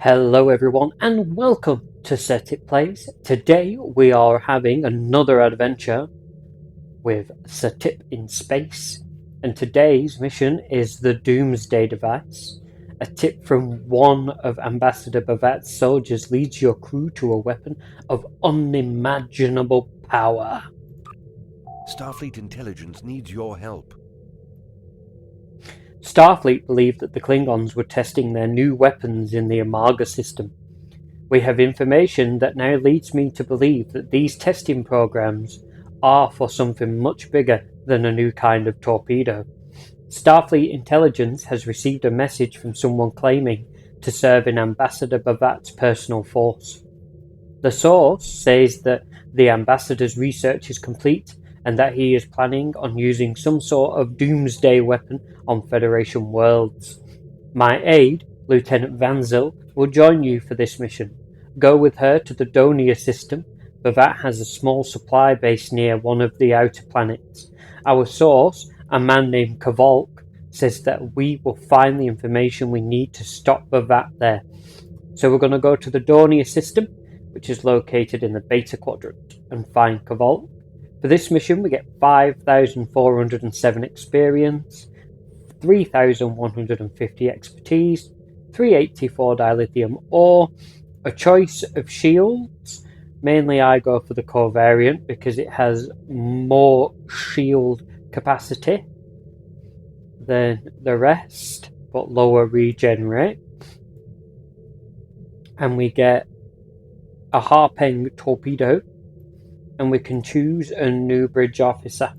Hello everyone and welcome to Set It Plays. Today we are having another adventure with Satip in space, and today's mission is the Doomsday device. A tip from one of Ambassador Bavat's soldiers leads your crew to a weapon of unimaginable power. Starfleet intelligence needs your help. Starfleet believed that the Klingons were testing their new weapons in the Amarga system. We have information that now leads me to believe that these testing programs are for something much bigger than a new kind of torpedo. Starfleet intelligence has received a message from someone claiming to serve in Ambassador Bavat's personal force. The source says that the ambassador's research is complete and that he is planning on using some sort of doomsday weapon on Federation worlds. My aide, Lieutenant Vanzel, will join you for this mission. Go with her to the Donia system. Bavat has a small supply base near one of the outer planets. Our source, a man named Kavolk, says that we will find the information we need to stop Bavat there. So we're going to go to the Donia system, which is located in the Beta Quadrant, and find Kavolk. For this mission we get 5,407 experience, 3,150 expertise, 384 dilithium ore, a choice of shields. Mainly I go for the core variant because it has more shield capacity than the rest, but lower regen rate. And we get a Harpeng torpedo, and we can choose a new bridge officer.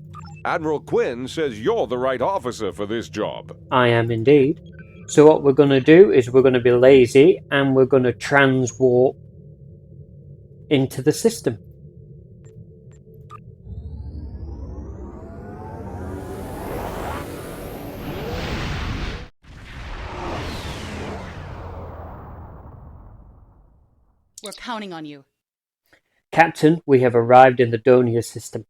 Admiral Quinn says you're the right officer for this job. I am indeed. So what we're going to do is we're going to be lazy and we're going to transwarp into the system. We're counting on you. Captain, we have arrived in the Donia system.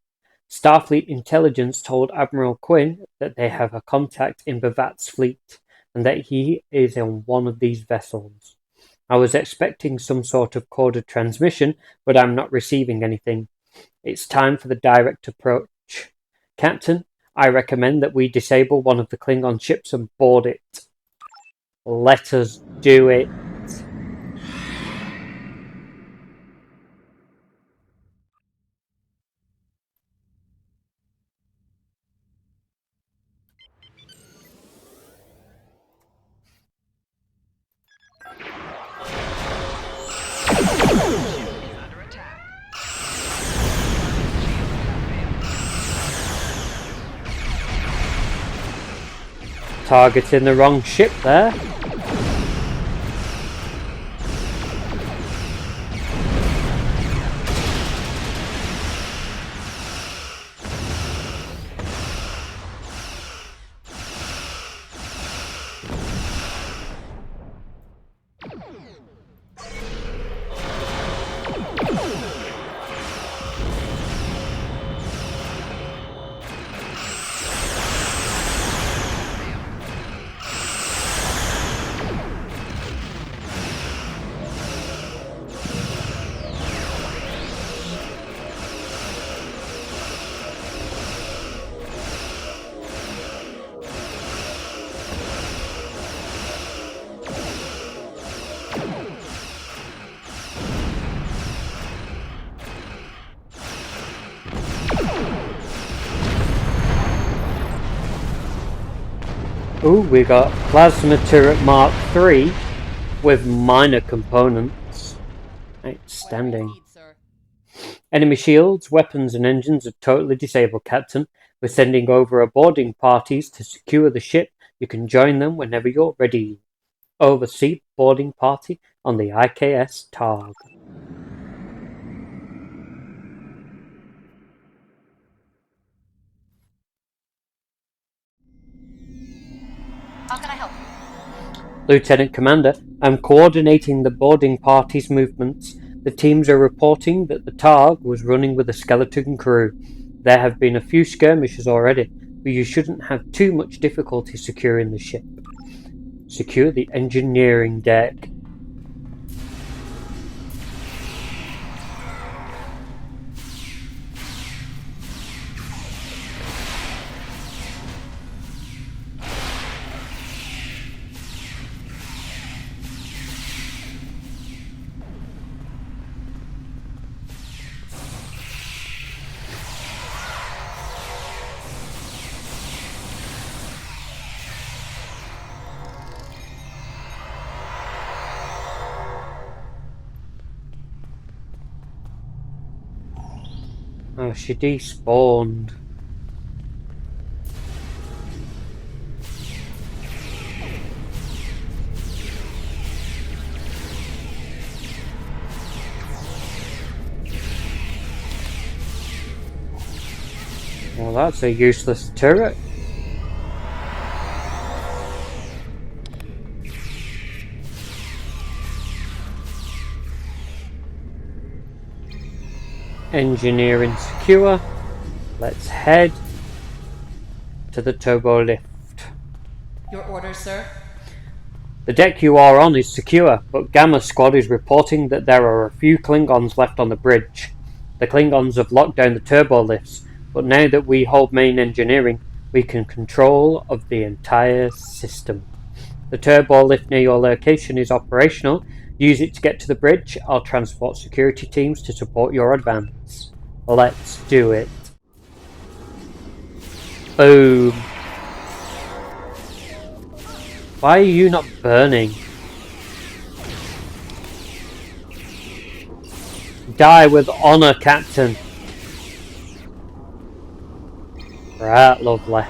Starfleet intelligence told Admiral Quinn that they have a contact in Bavat's fleet and that he is on one of these vessels. I was expecting some sort of coded transmission, but I'm not receiving anything. It's time for the direct approach. Captain, I recommend that we disable one of the Klingon ships and board it. Let us do it. Targeting the wrong ship there. Ooh, we got Plasma Turret Mark III with minor components. Outstanding. Enemy shields, weapons and engines are totally disabled, Captain. We're sending over boarding parties to secure the ship. You can join them whenever you're ready. Oversee boarding party on the IKS Targ. How can I help you? Lieutenant Commander, I'm coordinating the boarding party's movements. The teams are reporting that the Targ was running with a skeleton crew. There have been a few skirmishes already, but you shouldn't have too much difficulty securing the ship. Secure the engineering deck. Oh, she despawned. Well, that's a useless turret. Engineering secure. Let's head to the turbo lift. Your orders, sir? The deck you are on is secure, but Gamma Squad is reporting that there are a few Klingons left on the bridge. The Klingons have locked down the turbo lifts, but now that we hold main engineering, we can control of the entire system. The turbo lift near your location is operational. Use it to get to the bridge. I'll transport security teams to support your advance. Let's do it. Boom. Why are you not burning? Die with honor, Captain. Right, lovely.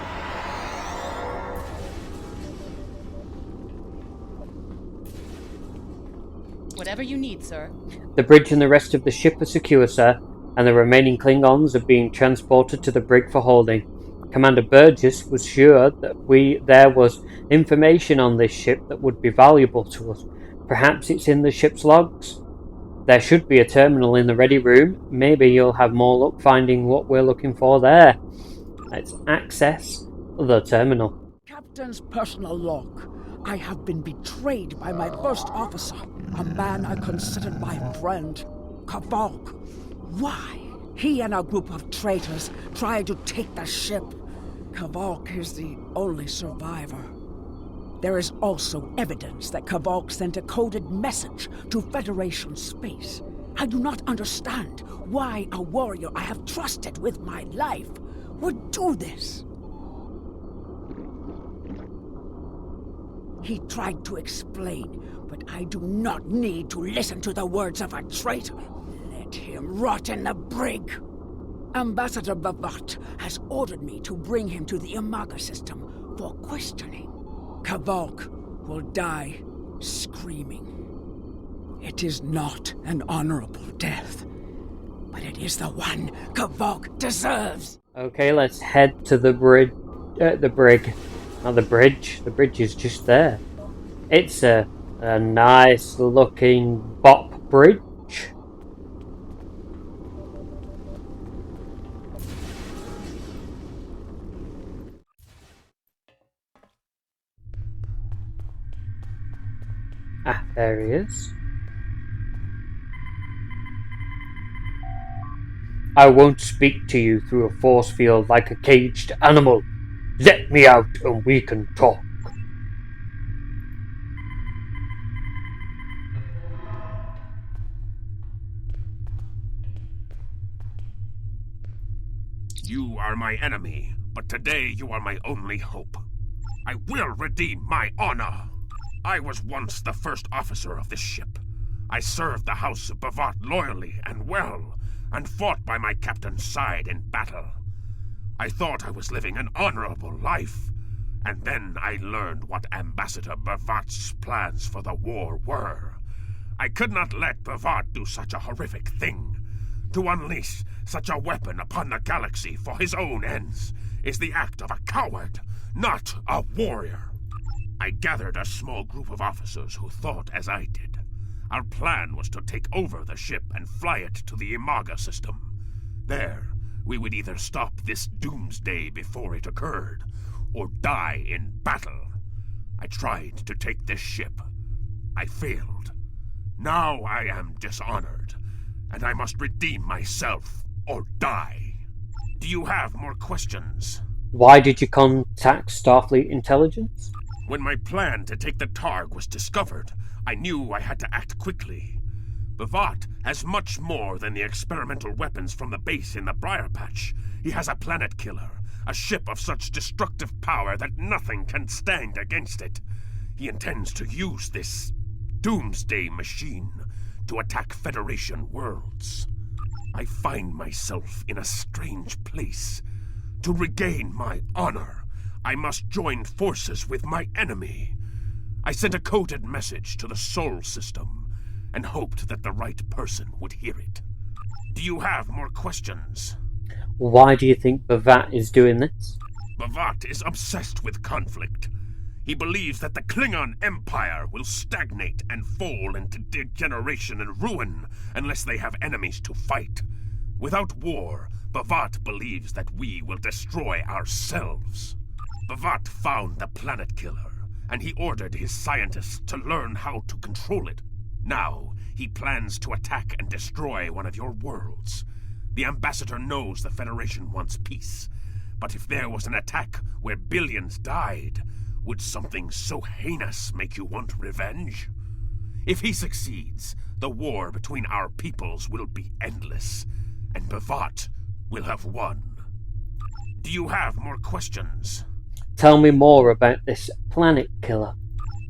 Whatever you need, sir. The bridge and the rest of the ship are secure, sir, and the remaining Klingons are being transported to the brig for holding. Commander Burgess was sure that there was information on this ship that would be valuable to us. Perhaps it's in the ship's logs? There should be a terminal in the ready room. Maybe you'll have more luck finding what we're looking for there. Let's access the terminal. Captain's personal log. I have been betrayed by my first officer, a man I considered my friend, Kavok. Why? He and a group of traitors tried to take the ship. Kavok is the only survivor. There is also evidence that Kavok sent a coded message to Federation space. I do not understand why a warrior I have trusted with my life would do this. He tried to explain, but I do not need to listen to the words of a traitor. Let him rot in the brig. Ambassador Bavat has ordered me to bring him to the Imaga system for questioning. Kavok will die screaming. It is not an honorable death, but it is the one Kavok deserves. Okay, let's head to the brig. Not the bridge. The bridge is just there. It's a nice looking bop bridge. Ah, there he is. I won't speak to you through a force field like a caged animal. Let me out and we can talk. You are my enemy, but today you are my only hope. I will redeem my honor. I was once the first officer of this ship. I served the House of Bavat loyally and well, and fought by my captain's side in battle. I thought I was living an honorable life, and then I learned what Ambassador Bavat's plans for the war were. I could not let Bavat do such a horrific thing. To unleash such a weapon upon the galaxy for his own ends is the act of a coward, not a warrior. I gathered a small group of officers who thought as I did. Our plan was to take over the ship and fly it to the Imaga system. There, we would either stop this doomsday before it occurred, or die in battle. I tried to take this ship. I failed. Now I am dishonored, and I must redeem myself or die. Do you have more questions? Why did you contact Starfleet Intelligence? When my plan to take the Targ was discovered, I knew I had to act quickly. Bavat has much more than the experimental weapons from the base in the Briar Patch. He has a planet killer, a ship of such destructive power that nothing can stand against it. He intends to use this doomsday machine to attack Federation worlds. I find myself in a strange place. To regain my honor, I must join forces with my enemy. I sent a coded message to the Sol system and hoped that the right person would hear it. Do you have more questions? Why do you think Bavat is doing this? Bavat is obsessed with conflict. He believes that the Klingon Empire will stagnate and fall into degeneration and ruin unless they have enemies to fight. Without war, Bavat believes that we will destroy ourselves. Bavat found the planet killer, and he ordered his scientists to learn how to control it. Now, he plans to attack and destroy one of your worlds. The ambassador knows the Federation wants peace, but if there was an attack where billions died, would something so heinous make you want revenge? If he succeeds, the war between our peoples will be endless, and Bavat will have won. Do you have more questions? Tell me more about this planet killer.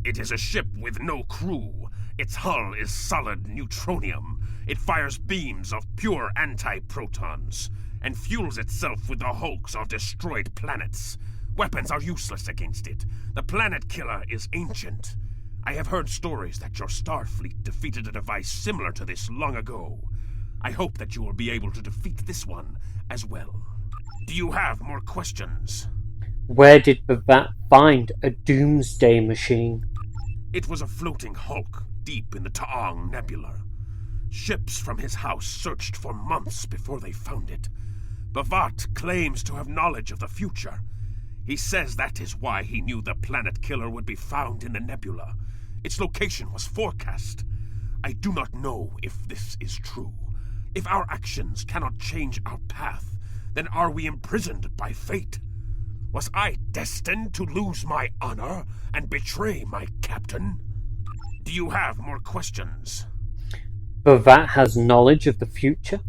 It is a ship with no crew. Its hull is solid neutronium. It fires beams of pure anti-protons, and fuels itself with the hulks of destroyed planets. Weapons are useless against it. The planet killer is ancient. I have heard stories that your Starfleet defeated a device similar to this long ago. I hope that you will be able to defeat this one as well. Do you have more questions? Where did Bavat find a doomsday machine? It was a floating hulk deep in the Taong Nebula. Ships from his house searched for months before they found it. Bavat claims to have knowledge of the future. He says that is why he knew the planet killer would be found in the nebula. Its location was forecast. I do not know if this is true. If our actions cannot change our path, then are we imprisoned by fate? Was I destined to lose my honor and betray my captain? Do you have more questions? Bavat has knowledge of the future?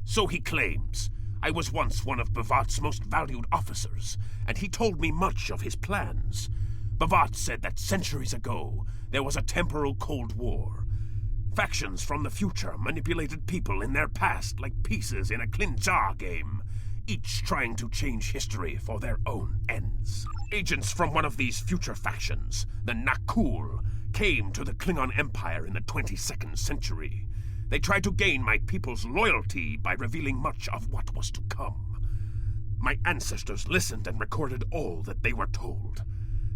So he claims. I was once one of Bavat's most valued officers, and he told me much of his plans. Bavat said that centuries ago, there was a temporal Cold War. Factions from the future manipulated people in their past like pieces in a klingon game, each trying to change history for their own ends. Agents from one of these future factions, the Nakul, came to the Klingon Empire in the 22nd century. They tried to gain my people's loyalty by revealing much of what was to come. My ancestors listened and recorded all that they were told.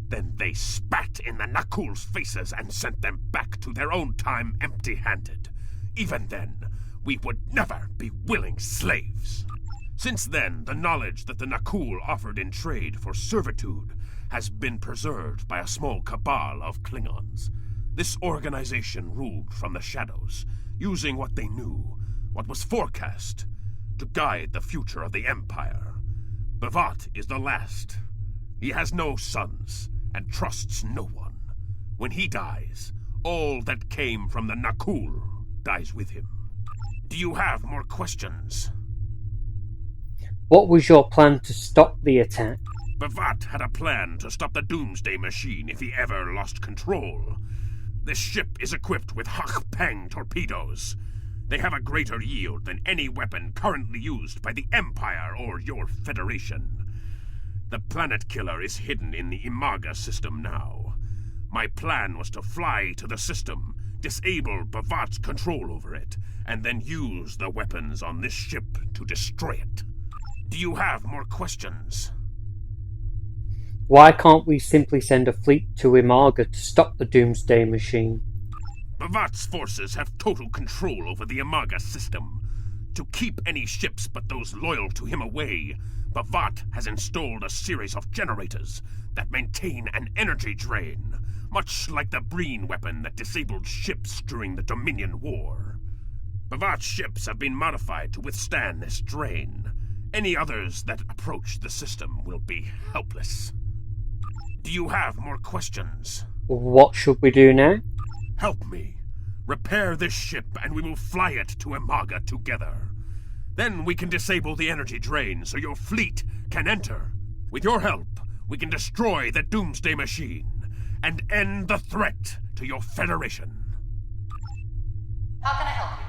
Then they spat in the Nakul's faces and sent them back to their own time empty-handed. Even then, we would never be willing slaves. Since then, the knowledge that the Nakul offered in trade for servitude has been preserved by a small cabal of Klingons. This organization ruled from the shadows, using what they knew, what was forecast, to guide the future of the Empire. Bavat is the last. He has no sons, and trusts no one. When he dies, all that came from the Nakul dies with him. Do you have more questions? What was your plan to stop the attack? Bavat had a plan to stop the doomsday machine if he ever lost control. This ship is equipped with Hak-Peng torpedoes. They have a greater yield than any weapon currently used by the Empire or your Federation. The planet killer is hidden in the Imaga system now. My plan was to fly to the system, disable Bavat's control over it, and then use the weapons on this ship to destroy it. Do you have more questions? Why can't we simply send a fleet to Imaga to stop the doomsday machine? Bavat's forces have total control over the Imaga system. To keep any ships but those loyal to him away, Bavat has installed a series of generators that maintain an energy drain, much like the Breen weapon that disabled ships during the Dominion War. Bavat's ships have been modified to withstand this drain. Any others that approach the system will be helpless. Do you have more questions? What should we do now? Help me. Repair this ship and we will fly it to Imaga together. Then we can disable the energy drain so your fleet can enter. With your help, we can destroy the doomsday machine and end the threat to your Federation. How can I help you?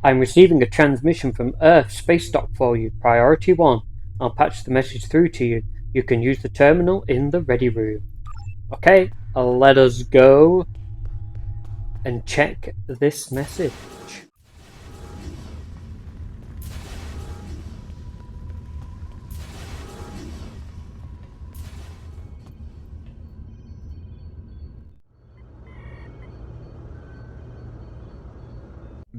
I'm receiving a transmission from Earth space dock for you. Priority 1. I'll patch the message through to you. You can use the terminal in the ready room. Okay, let us go and check this message.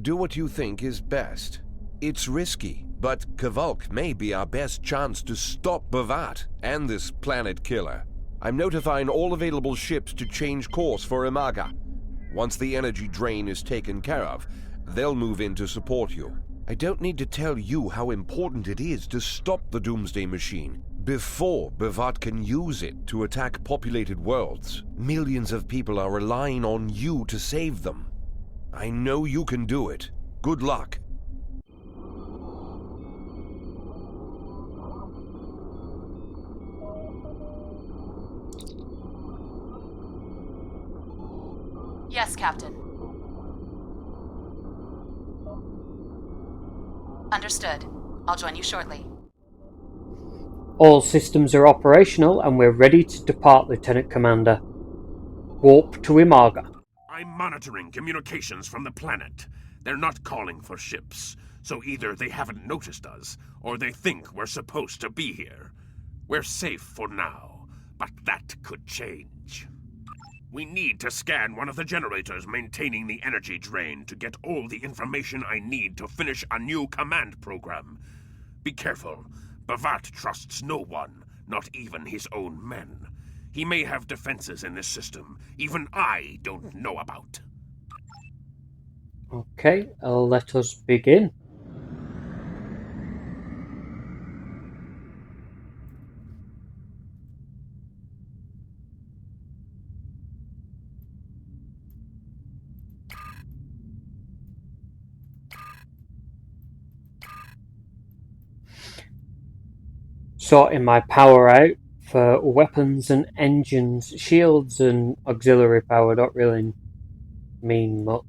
Do what you think is best. It's risky, but Kvalk may be our best chance to stop Bavat and this planet killer. I'm notifying all available ships to change course for Imaga. Once the energy drain is taken care of, they'll move in to support you. I don't need to tell you how important it is to stop the Doomsday Machine before Bavat can use it to attack populated worlds. Millions of people are relying on you to save them. I know you can do it. Good luck. Yes, Captain. Understood. I'll join you shortly. All systems are operational and we're ready to depart, Lieutenant Commander. Warp to Imaga. I'm monitoring communications from the planet. They're not calling for ships, so either they haven't noticed us, or they think we're supposed to be here. We're safe for now, but that could change. We need to scan one of the generators maintaining the energy drain to get all the information I need to finish a new command program. Be careful. Bavat trusts no one, not even his own men. He may have defenses in this system even I don't know about. Okay, let us begin. Sorting my power out for weapons and engines. Shields and auxiliary power don't really mean much.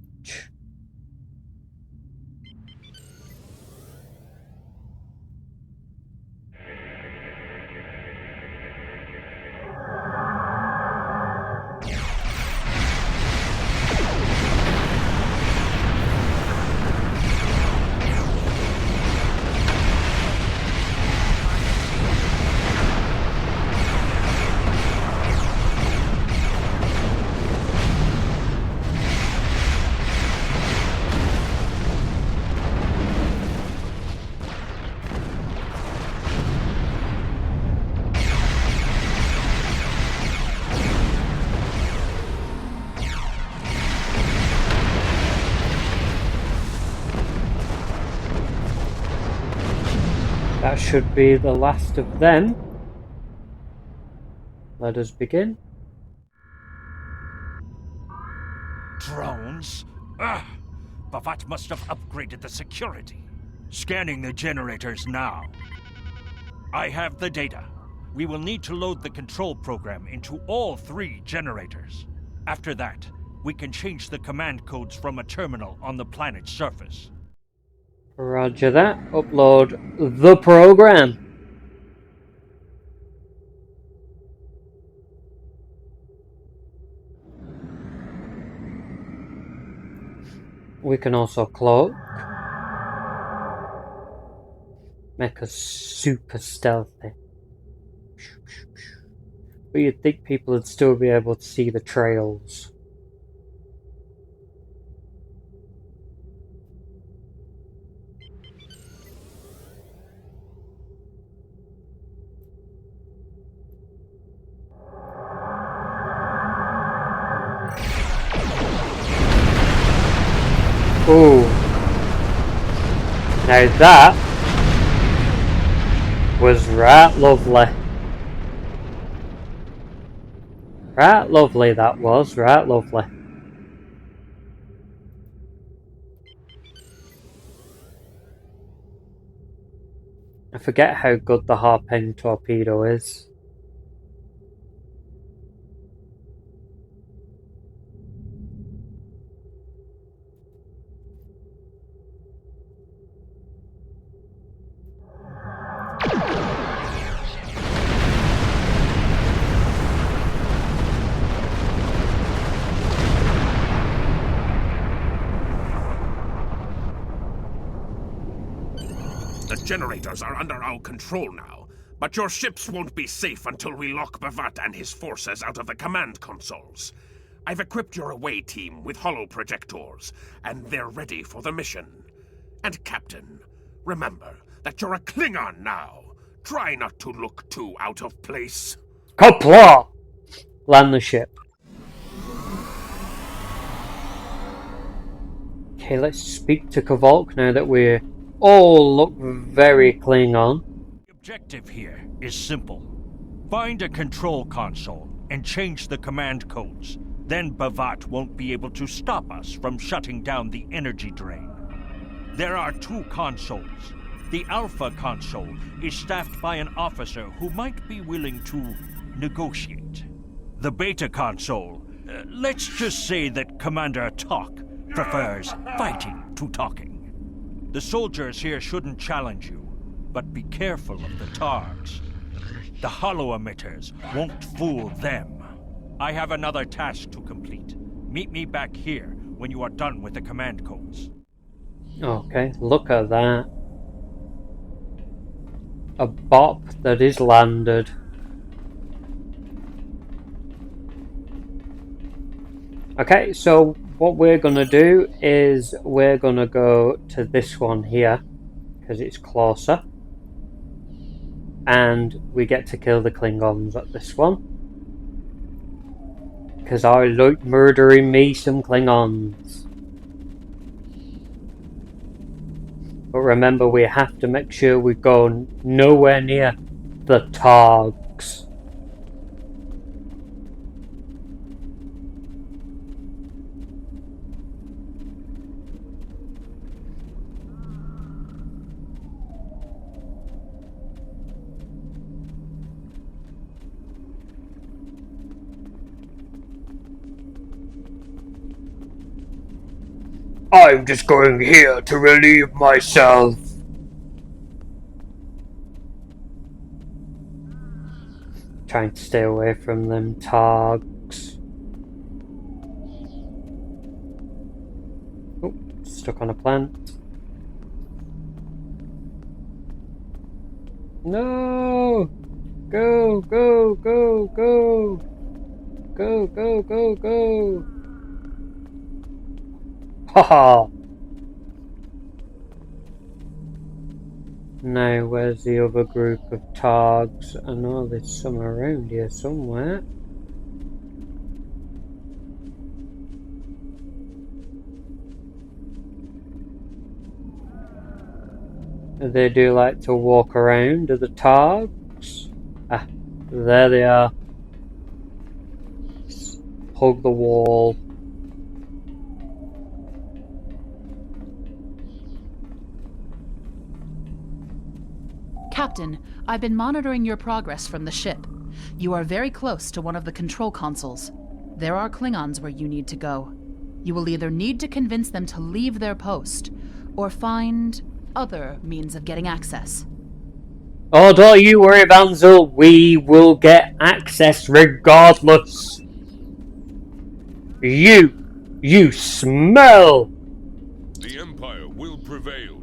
That should be the last of them. Let us begin. Drones? Ugh! Bavat must have upgraded the security. Scanning the generators now. I have the data. We will need to load the control program into all 3 generators. After that, we can change the command codes from a terminal on the planet's surface. Roger that. Upload the program. We can also cloak. Make us super stealthy. But you'd think people would still be able to see the trails. Ooh. Now that was right lovely. Right lovely that was, right lovely. I forget how good the Harping torpedo is. The generators are under our control now, but your ships won't be safe until we lock Bavat and his forces out of the command consoles. I've equipped your away team with holo projectors, and they're ready for the mission. And Captain, remember that you're a Klingon now. Try not to look too out of place. Kapla! Land the ship. Okay, let's speak to Kvolk now that we all look very Klingon. The objective here is simple. Find a control console and change the command codes. Then Bavat won't be able to stop us from shutting down the energy drain. There are 2 consoles. The Alpha console is staffed by an officer who might be willing to negotiate. The Beta console, let's just say that Commander Talk prefers fighting to talking. The soldiers here shouldn't challenge you, but be careful of the Targs. The holo emitters won't fool them. I have another task to complete. Meet me back here when you are done with the command codes. Okay, look at that. A bop that is landed. Okay, so what we're gonna do is we're gonna go to this one here because it's closer, and we get to kill the Klingons at this one because I like murdering me some Klingons. But remember, we have to make sure we go nowhere near the Targs. I'm just going here to relieve myself. Trying to stay away from them Targs. Oh, stuck on a plant. No! Go, go, go, go! Go, go, go, go! Haha! Now, where's the other group of Targs? I know there's some around here somewhere. They do like to walk around, do the Targs? Ah, there they are. Hug the wall. Captain, I've been monitoring your progress from the ship. You are very close to one of the control consoles. There are Klingons where you need to go. You will either need to convince them to leave their post, or find other means of getting access. Oh, don't you worry, Banzel. We will get access regardless. You smell. The Empire will prevail.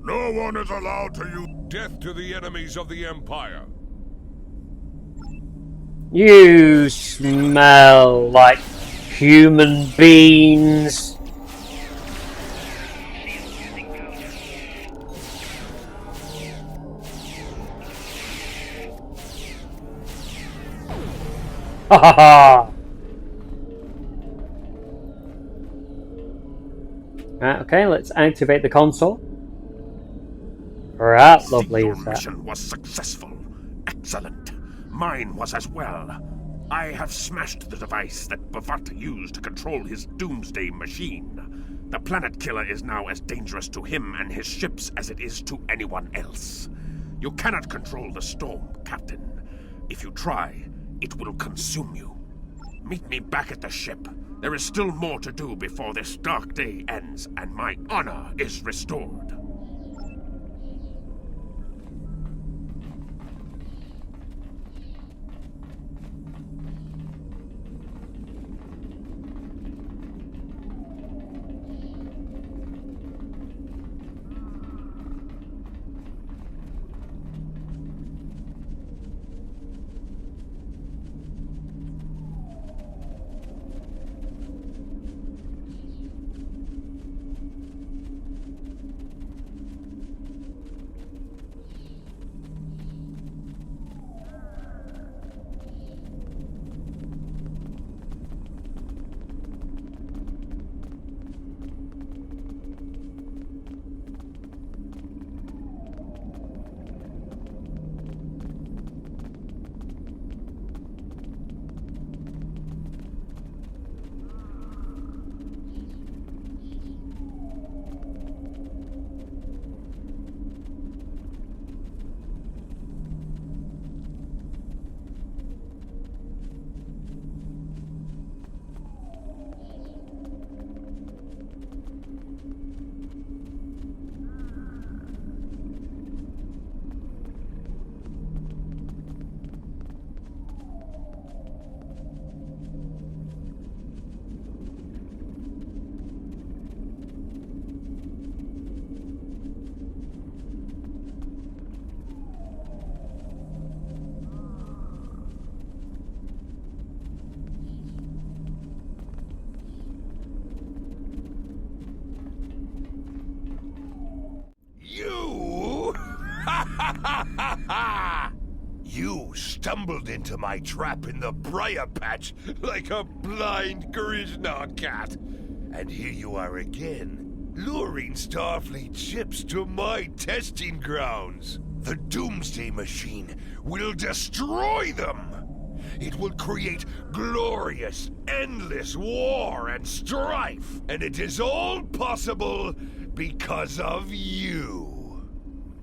No one is allowed to use... Death to the enemies of the Empire. You smell like human beings. Ha ha ha! Right, okay, let's activate the console. Right, lovely Your is that. mission was successful. Excellent. Mine was as well. I have smashed the device that Bavat used to control his doomsday machine. The planet killer is now as dangerous to him and his ships as it is to anyone else. You cannot control the storm, Captain. If you try, it will consume you. Meet me back at the ship. There is still more to do before this dark day ends and my honor is restored. You stumbled into my trap in the briar patch like a blind Krishna cat. And here you are again, luring Starfleet ships to my testing grounds. The doomsday machine will destroy them. It will create glorious, endless war and strife. And it is all possible because of you.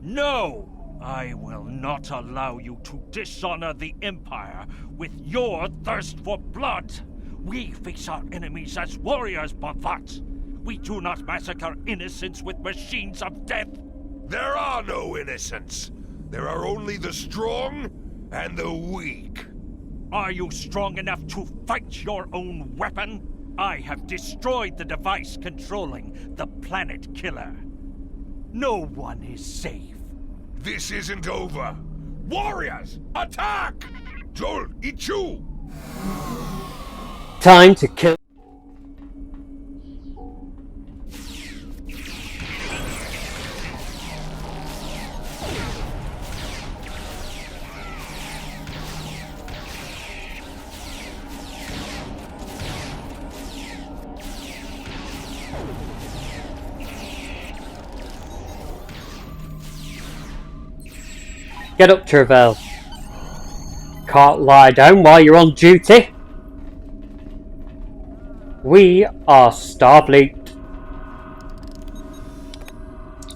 No! I will not allow you to dishonor the Empire with your thirst for blood. We face our enemies as warriors, Bhavat. We do not massacre innocents with machines of death. There are no innocents. There are only the strong and the weak. Are you strong enough to fight your own weapon? I have destroyed the device controlling the planet killer. No one is safe. This isn't over. Warriors, attack! Joel, Ichu! Time to kill. Get up, Travell. Can't lie down while you're on duty. We are Starfleet.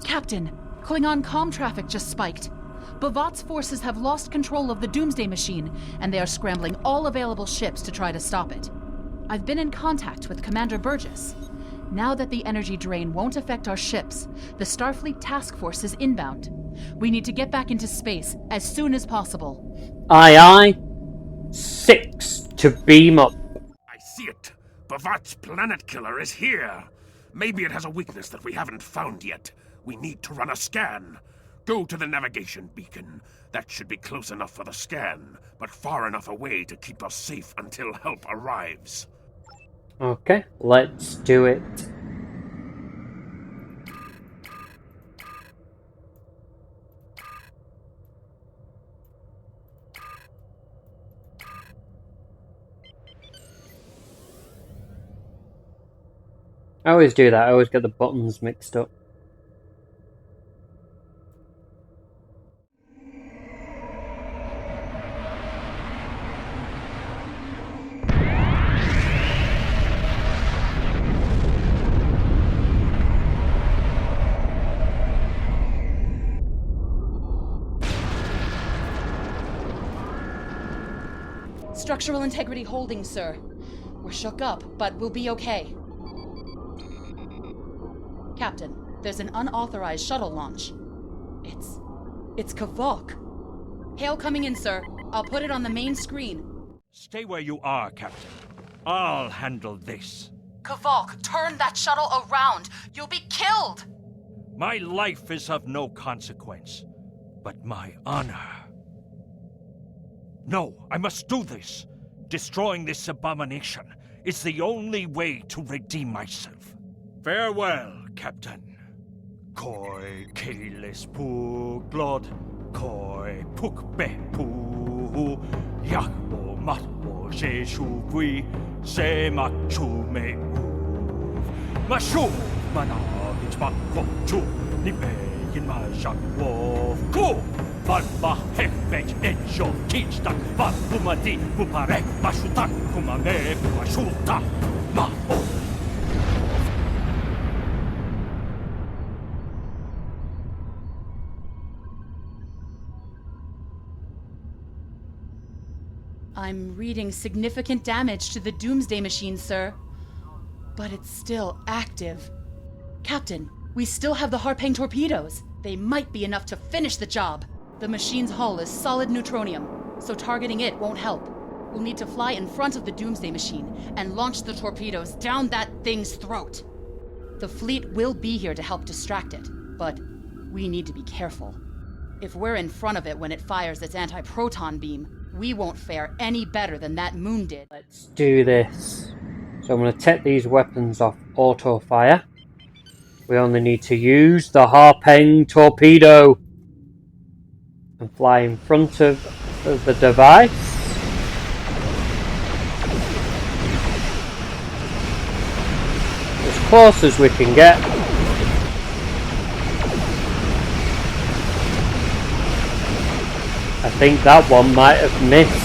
Captain, Klingon comm traffic just spiked. Bhavat's forces have lost control of the Doomsday Machine, and they are scrambling all available ships to try to stop it. I've been in contact with Commander Burgess. Now that the energy drain won't affect our ships, the Starfleet task force is inbound. We need to get back into space as soon as possible. Aye aye. 6 to beam up. I see it. Bhavat's planet killer is here. Maybe it has a weakness that we haven't found yet. We need to run a scan. Go to the navigation beacon. That should be close enough for the scan, but far enough away to keep us safe until help arrives. Okay, let's do it. I always do that, I always get the buttons mixed up. Structural integrity holding, sir. We're shook up, but we'll be okay. Captain, there's an unauthorized shuttle launch. It's Kavok. Hail coming in, sir. I'll put it on the main screen. Stay where you are, Captain. I'll handle this. Kavok, turn that shuttle around. You'll be killed! My life is of no consequence, but my honor. No, I must do this. Destroying this abomination is the only way to redeem myself. Farewell, Captain. Koi keles pu glod, koi puk be pu, yakbo matbo she shuvui, se machu me uv. Mashu mana hitma kochu, nipe yin ma shak wof ku. Van ma hekbek enjo kichtak, van pumadi puparek mashutak, kumame pumashuta, ma o. I'm reading significant damage to the Doomsday Machine, sir. But it's still active. Captain, we still have the Harpang torpedoes. They might be enough to finish the job. The machine's hull is solid neutronium, so targeting it won't help. We'll need to fly in front of the Doomsday Machine and launch the torpedoes down that thing's throat. The fleet will be here to help distract it, but we need to be careful. If we're in front of it when it fires its anti-proton beam, we won't fare any better than that moon did. Let's do this. So I'm going to take these weapons off auto fire. We only need to use the Harpang torpedo. and fly in front of the device. As close as we can get. I think that one might have missed.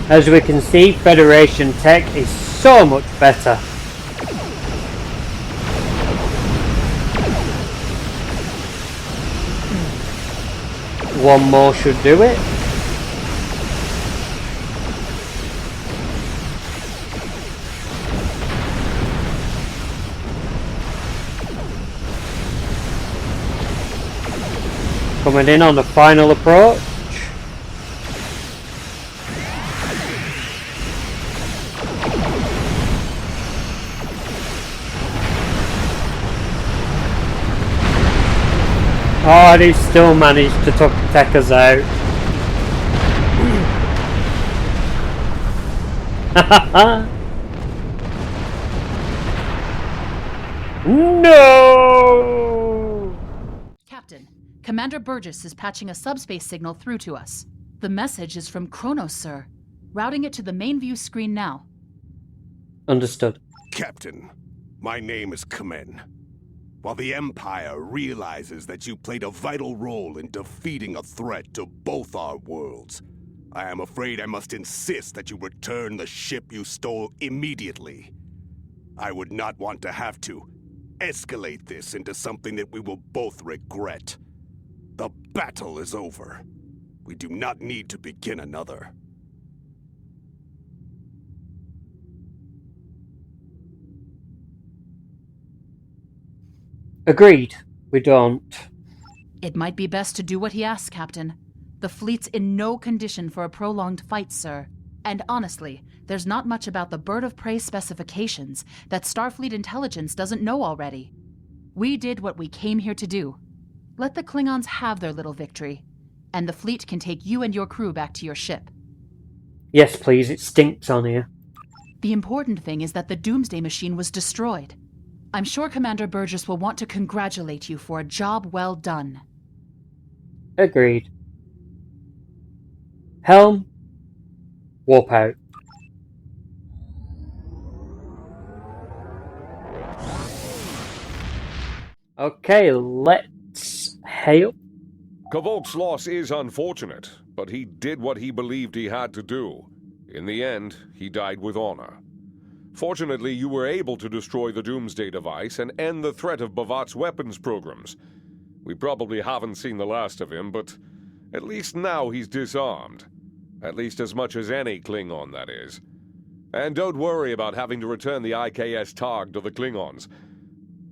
As we can see, Federation tech is so much better. One more should do it. Coming in on the final approach. Oh, and he still managed to take us out. No! Captain, Commander Burgess is patching a subspace signal through to us. The message is from Kronos, sir. Routing it to the main view screen now. Understood. Captain, my name is Kamen. While the Empire realizes that you played a vital role in defeating a threat to both our worlds, I am afraid I must insist that you return the ship you stole immediately. I would not want to have to escalate this into something that we will both regret. The battle is over. We do not need to begin another. Agreed. We don't. It might be best to do what he asks, Captain. The fleet's in no condition for a prolonged fight, sir. And honestly, there's not much about the bird of prey specifications that Starfleet intelligence doesn't know already. We did what we came here to do. Let the Klingons have their little victory, and the fleet can take you and your crew back to your ship. Yes, please. It stinks on here. The important thing is that the Doomsday machine was destroyed. I'm sure Commander Burgess will want to congratulate you for a job well done. Agreed. Helm, warp out. Okay, let's hail. Kvolk's loss is unfortunate, but he did what he believed he had to do. In the end, he died with honor. Fortunately, you were able to destroy the Doomsday device and end the threat of Bavat's weapons programs. We probably haven't seen the last of him, but at least now he's disarmed. At least as much as any Klingon, that is. And don't worry about having to return the IKS Targ to the Klingons.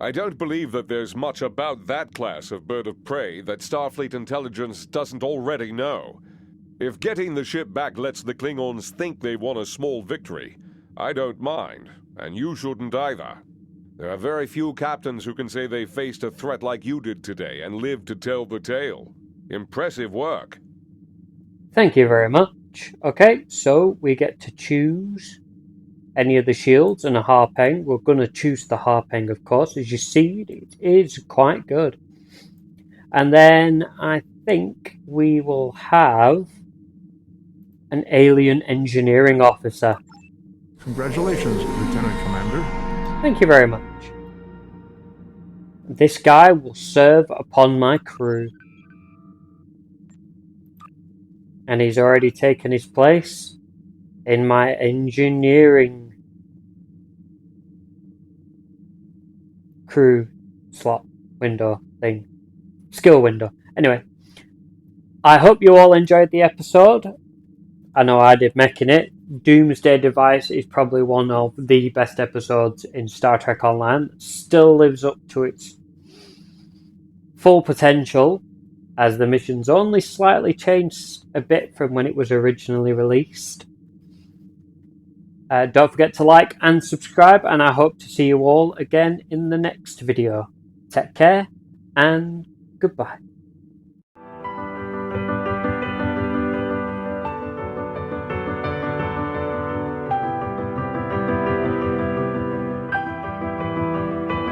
I don't believe that there's much about that class of bird of prey that Starfleet intelligence doesn't already know. If getting the ship back lets the Klingons think they won a small victory, I don't mind, and you shouldn't either. There are very few captains who can say they faced a threat like you did today and lived to tell the tale. Impressive work. Thank you very much. Okay, so we get to choose any of the shields and a Harpang. We're going to choose the Harpang, of course. As you see, it is quite good. And then I think we will have an alien engineering officer. Congratulations, Lieutenant Commander. Thank you very much. This guy will serve upon my crew. And he's already taken his place in my engineering crew slot window thing. Skill window. Anyway, I hope you all enjoyed the episode. I know I did making it. Doomsday Device is probably one of the best episodes in Star Trek Online. Still lives up to its full potential, as the missions only slightly changed a bit from when it was originally released. Don't forget to like and subscribe, and I hope to see you all again in the next video. Take care, and goodbye.